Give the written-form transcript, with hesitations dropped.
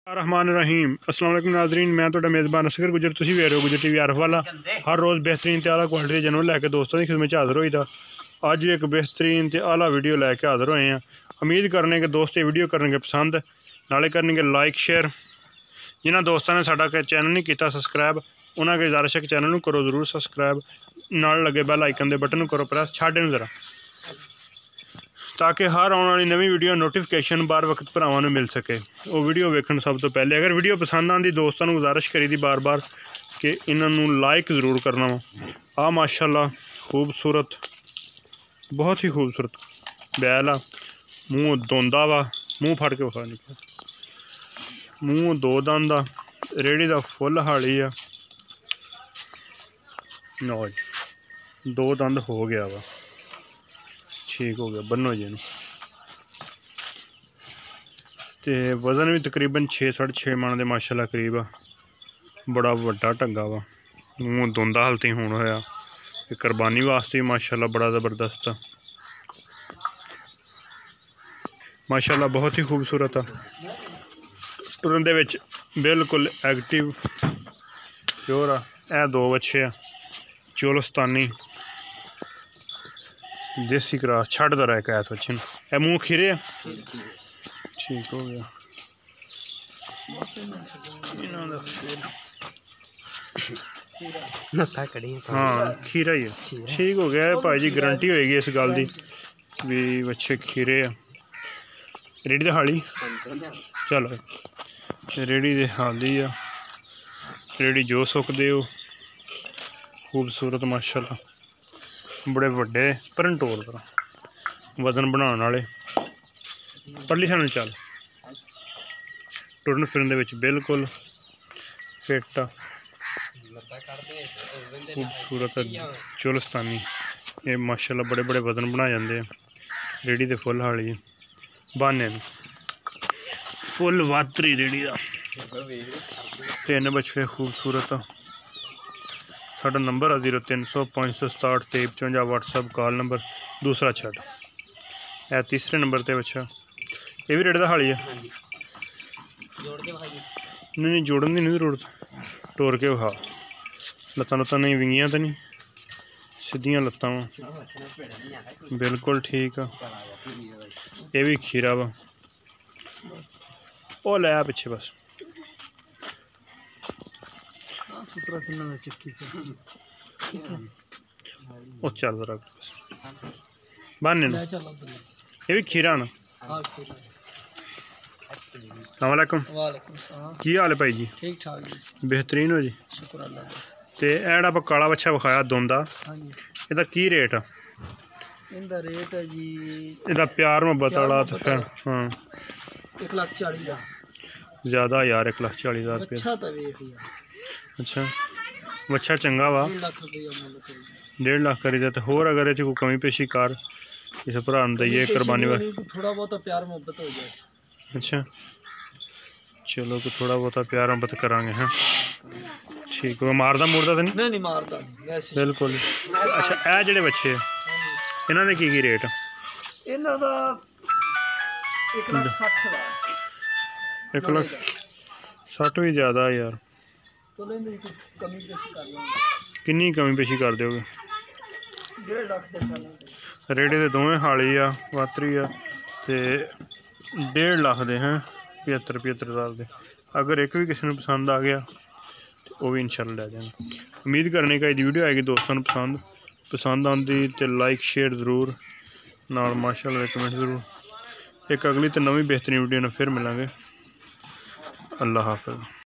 रहमान रहीम अस्सलाम वालेकुम नाजरीन, मैं तो मेज़बान असगर गुजर, तुसीं वेख रहे हो गुजर टीवी आरफ वाला। हर रोज़ बेहतरीन ते आला क्वालिटी जानवर लैके दोस्तों की खिदमत हाज़र होई दा। अज एक बेहतरीन ते आला वीडियो लैके हाज़र होए हैं। उम्मीद करने के दोस्त ये वीडियो करने पसंद, नाले करने लाइक शेयर। जिन्होंने दोस्तों ने साडा चैनल नहीं किया सबसक्राइब, उन्होंने गुजारिश है कि चैनल करो जरूर सबसक्राइब, नाल लगे बैल आइकन के बटन करो प्रेस, छाड़े जरा, ताकि हर आने वाली नवी वीडियो नोटिफिकेशन बार वक्त भरावां नूं मिल सके। वो वीडियो वेखण सब तो पहले अगर वीडियो पसंद आती दोस्तों गुजारिश करी दी बार बार कि इन्हों लाइक जरूर करना वा। आ माशाल्लाह खूबसूरत, बहुत ही खूबसूरत बैल आ। मूँह धोंदा वा, मूँह फड़ के विखा निकल, मूँह दो दंद आ, रेड़ी का फुल हाली आ। नो दो दंद हो गया वा, ठीक हो गया, बनो जी इनू। ते वज़न भी तकरीबन 6-6.5 मन के माशाल्लाह करीब आ। बड़ा वड्डा ढंगा वा, मूँह धोंदा हल्ती हुण होया। कुरबानी वास्ते माशाल्लाह बड़ा ज़बरदस्त आ माशाल्लाह, बहुत ही खूबसूरत आ। टुरन दे विच बिल्कुल एक्टिव प्योर आ। ए दो बच्चे आ, चोलस्तानी देसी क्रॉस, छड़ दरा एक ऐस बच्चे ए मूँह खीरे आ, ठीक हो गया। हाँ खीरा ही है, ठीक हो गया भाई जी, गारंटी होएगी इस गल की भी बच्चे खीरे आ। रेड़ी दे हाली चलो, रेड़ी दे हाली आ, रेड़ी जो सुकदे हो खूबसूरत माशाल्लाह, बड़े वड्डे भरनटोल पर वजन बनाने वाले। परली साइड चल, टुरन फिरन दे विच बिल्कुल फिट आ, खूबसूरत चोलस्तानी। ये माशाल्लाह बड़े बड़े वजन बना जाते हैं। रेड़ी दे फुल हाली बहाने फुल वातरी रेड़ी का। 3 बछड़े खूबसूरत आ। साडा नंबर आ 0300 567 2355 व्हाट्सएप कॉल नंबर। दूसरा छड़ है तीसरे नंबर ते बच्चा, ये भी रेड़े दा हाली है। नहीं जोड़न की नहीं जरूरत, टोर के विखा, लत्तां लुत्तां नहीं विंगियां तो नहीं, सीधियां लत्तां वा, बिल्कुल ठीक आ। ये भी खीरा वा, ओ लै पिछे बस ओ चल जरा बहाने ना, ये भी खीरा ना। अस्सलाम वालेकुम, की हाल है भाई जी? ठीक ठाक जी, बेहतरीन हो जी, शुक्र अल्लाह दा। ते एड़ा आप काला बच्चा विखाया दोंदा, इहदा की रेट आ? इहदा रेट है जी, इहदा प्यार मुहब्बत वाला तो फिर हाँ 1,40,000 ज़्यादा यार, 1,40,000 रुपये। अच्छा बच्चा चंगा वा, 1.5 लाख करी दे। तो होर अगर कोई कमी पेशी कर इस भरा दईए कुरबानी वास्ते, थोड़ा बहुत प्यार मुहब्बत हो जाए। अच्छा चलो कि थोड़ा बहुत प्यार मुहब्बत करांगे। हाँ ठीक है, मारदा मुरदा तो नहीं? नहीं मारदा बिल्कुल। अच्छा ए जेडे बच्चे इन्हां दे की रेट? इन्हां दा 1,60,000। 1,60,000 भी ज़्यादा यार, किन्नी कमी पेशी कर दोगे? 1.5 लाख। रेड़े दे दोवें हाली आ, वातरी आ, ते 1.5 लाख दे हैं, 75,000 दे। अगर एक भी किसी को पसंद आ गया तो वह भी इंशाल्लाह ले जाएंगे। उम्मीद करने का वीडियो आएगी दोस्तों पसंद आती तो लाइक शेयर ज़रूर, नाल माशाल्लाह कमेंट ज़रूर। एक अगली तो नवी बेहतरीन वीडियो में फिर मिलेंगे। अल्लाह हाफ़िज़।